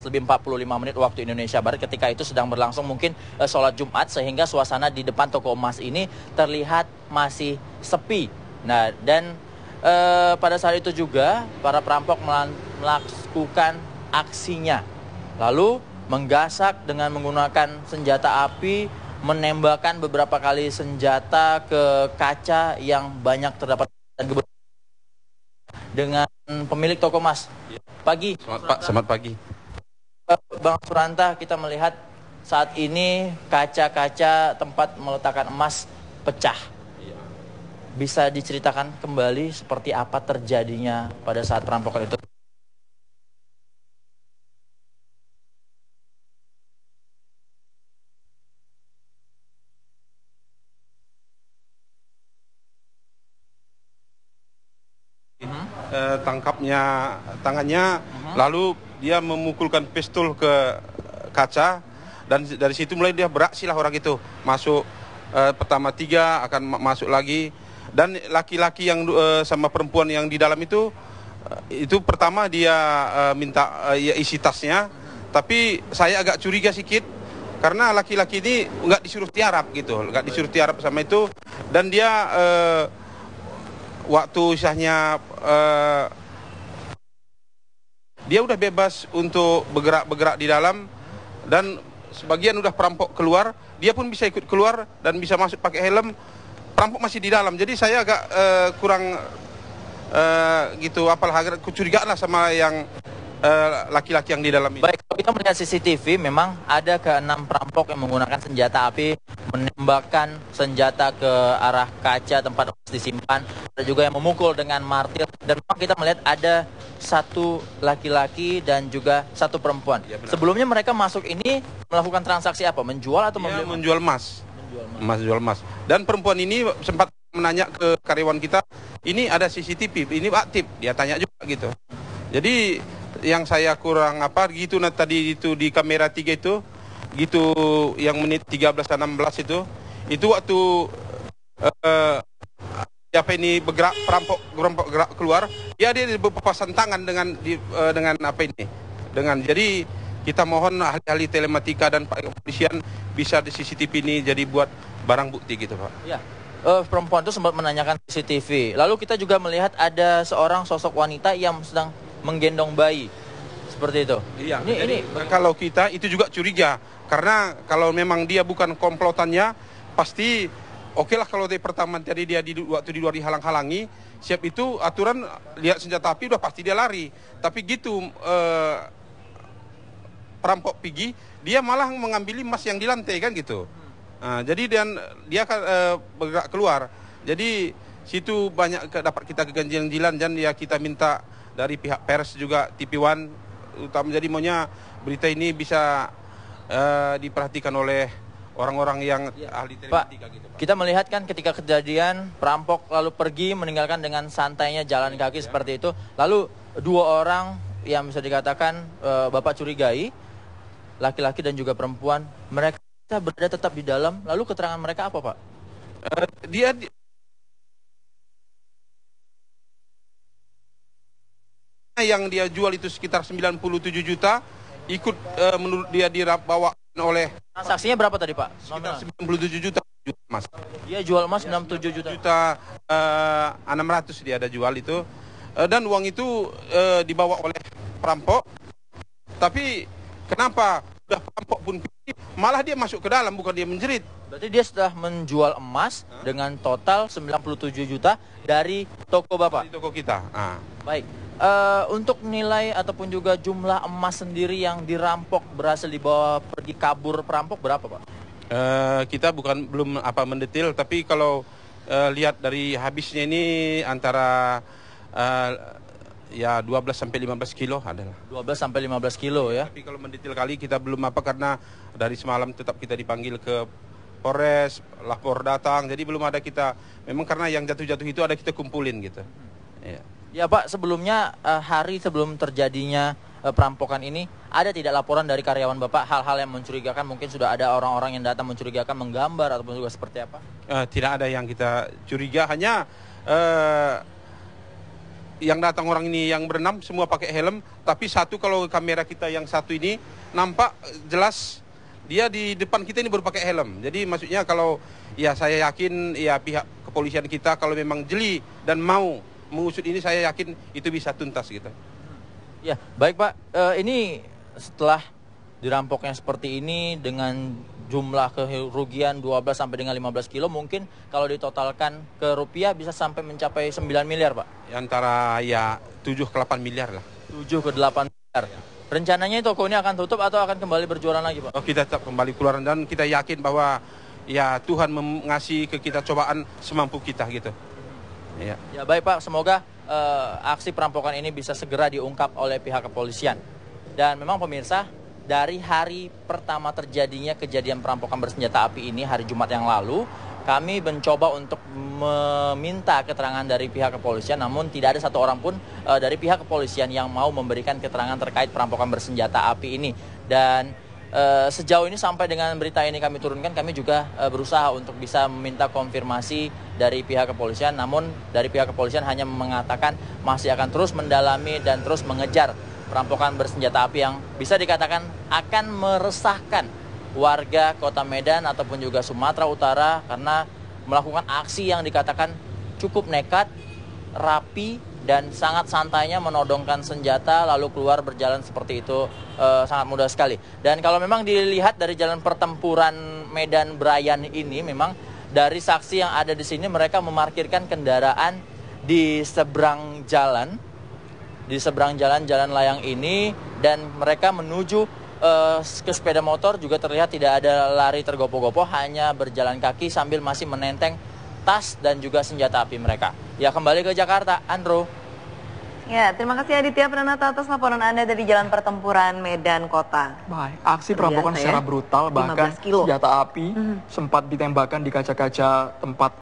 lebih 45 menit waktu Indonesia Barat. Ketika itu sedang berlangsung mungkin sholat Jumat, sehingga suasana di depan toko emas ini terlihat masih sepi. Nah, dan pada saat itu juga para perampok melakukan aksinya, lalu menggasak dengan menggunakan senjata api, menembakkan beberapa kali senjata ke kaca yang banyak terdapat dengan pemilik toko emas. Pagi. Selamat pagi. Bang Suranta, kita melihat saat ini kaca-kaca tempat meletakkan emas pecah. Bisa diceritakan kembali seperti apa terjadinya pada saat perampokan itu? Tangkapnya tangannya, lalu dia memukulkan pistol ke kaca, dan dari situ mulai dia beraksi lah orang itu masuk. Pertama 3 akan masuk lagi, dan laki-laki yang sama perempuan yang di dalam itu pertama dia minta ya isi tasnya, tapi saya agak curiga sedikit karena laki-laki ini nggak disuruh tiarap gitu, nggak disuruh tiarap sama itu, dan dia waktu istilahnya dia udah bebas untuk bergerak di dalam, dan sebagian udah perampok keluar, dia pun bisa ikut keluar dan bisa masuk pakai helm, perampok masih di dalam. Jadi saya agak kurang gitu, apalagi kecurigaan lah sama yang laki-laki yang di dalam ini. Baik, kalau kita melihat CCTV, memang ada ke-6 perampok yang menggunakan senjata api, menembakkan senjata ke arah kaca tempat emas disimpan, ada juga yang memukul dengan martil, dan memang kita melihat ada satu laki-laki dan juga satu perempuan. Ya, sebelumnya mereka masuk ini melakukan transaksi apa? Menjual atau membeli? Menjual emas. Menjual emas. Dan perempuan ini sempat menanya ke karyawan kita, ini ada CCTV, ini aktif, dia tanya juga gitu. Jadi yang saya kurang gitu, tadi itu di kamera 3 itu gitu, yang menit 13-16 itu waktu siapa ini perampok gerak keluar, dia berpapasan tangan dengan apa ini, jadi kita mohon ahli-ahli telematika dan Pak Kepolisian bisa di CCTV ini jadi buat barang bukti gitu, Pak. Ya. Perempuan itu sempat menanyakan CCTV. Lalu kita juga melihat ada seorang sosok wanita yang sedang menggendong bayi, seperti itu. Iya. Ini kalau kita itu juga curiga, karena kalau memang dia bukan komplotannya, pasti oke lah kalau dari pertama tadi dia waktu di luar dihalang-halangi, siap itu aturan lihat senjata api udah pasti dia lari. Tapi gitu perampok pergi, dia malah mengambil emas yang di lantai kan gitu. Jadi dia kan bergerak keluar. Jadi situ banyak dapat kita keganjilan, dan ya kita minta dari pihak pers juga TV One utama, jadi maunya berita ini bisa diperhatikan oleh orang-orang yang ahli telematika gitu, Pak. Kita melihat kan ketika kejadian perampok lalu pergi meninggalkan dengan santainya jalan kaki seperti itu. Lalu 2 orang yang bisa dikatakan Bapak curigai, laki-laki dan juga perempuan, mereka berada tetap di dalam. Lalu keterangan mereka apa, Pak? Yang dia jual itu sekitar 97 juta, ikut menurut dia dibawa oleh. Transaksinya berapa tadi, Pak? Sekitar 97 juta emas. Dia jual emas 97 juta. 600 dia ada jual itu, dan uang itu dibawa oleh perampok. Tapi kenapa udah perampok pun malah dia masuk ke dalam, bukan dia menjerit. Berarti dia sudah menjual emas dengan total 97 juta dari toko Bapak? Dari toko kita. Baik. Untuk nilai ataupun juga jumlah emas sendiri yang dirampok berhasil dibawa pergi kabur perampok berapa, Pak? Kita belum mendetil, tapi kalau lihat dari habisnya ini antara ya 12 sampai 15 kilo adalah. 12 sampai 15 kilo ya. Tapi kalau mendetil kali kita belum karena dari semalam tetap kita dipanggil ke Polres, lapor datang, jadi belum ada kita. Memang karena yang jatuh-jatuh itu ada kita kumpulin gitu. Ya. Ya Pak, sebelumnya hari sebelum terjadinya perampokan ini, ada tidak laporan dari karyawan Bapak hal-hal yang mencurigakan? Mungkin sudah ada orang-orang yang datang mencurigakan, menggambar ataupun juga seperti apa? Tidak ada yang kita curiga, hanya yang datang orang ini yang berenam semua pakai helm, tapi satu kalau kamera kita yang satu ini nampak jelas dia di depan kita ini baru pakai helm. Jadi maksudnya kalau ya saya yakin ya pihak kepolisian kita kalau memang jeli dan mau mengusut ini, saya yakin itu bisa tuntas gitu. Ya, baik Pak. Ini setelah dirampoknya seperti ini dengan jumlah kerugian 12 sampai dengan 15 kilo, mungkin kalau ditotalkan ke rupiah bisa sampai mencapai 9 miliar Pak? Antara ya 7 ke 8 miliar lah. 7 ke 8 miliar. Rencananya toko ini akan tutup atau akan kembali berjualan lagi Pak? Oh, kita tetap kembali keluar dan kita yakin bahwa ya Tuhan mengasih ke kita cobaan semampu kita gitu. Ya baik Pak, semoga aksi perampokan ini bisa segera diungkap oleh pihak kepolisian. Dan memang pemirsa, dari hari pertama terjadinya kejadian perampokan bersenjata api ini, hari Jumat yang lalu, kami mencoba untuk meminta keterangan dari pihak kepolisian, namun tidak ada satu orang pun dari pihak kepolisian yang mau memberikan keterangan terkait perampokan bersenjata api ini. Dan sejauh ini sampai dengan berita ini kami turunkan, kami juga berusaha untuk bisa meminta konfirmasi dari pihak kepolisian, namun dari pihak kepolisian hanya mengatakan masih akan terus mendalami dan terus mengejar perampokan bersenjata api yang bisa dikatakan akan meresahkan warga Kota Medan ataupun juga Sumatera Utara karena melakukan aksi yang dikatakan cukup nekat, rapi, dan sangat santainya menodongkan senjata lalu keluar berjalan seperti itu, sangat mudah sekali. Dan kalau memang dilihat dari jalan pertempuran Medan Brayan ini, memang dari saksi yang ada di sini mereka memarkirkan kendaraan di seberang jalan jalan layang ini, dan mereka menuju ke sepeda motor juga terlihat tidak ada lari tergopoh-gopoh, hanya berjalan kaki sambil masih menenteng tas dan juga senjata api mereka. Ya, kembali ke Jakarta, Andro. Ya, terima kasih Aditya Pranata atas laporan Anda dari Jalan Pertempuran Medan Kota. Baik, aksi perampokan secara brutal, bahkan senjata api sempat ditembakkan di kaca-kaca tempat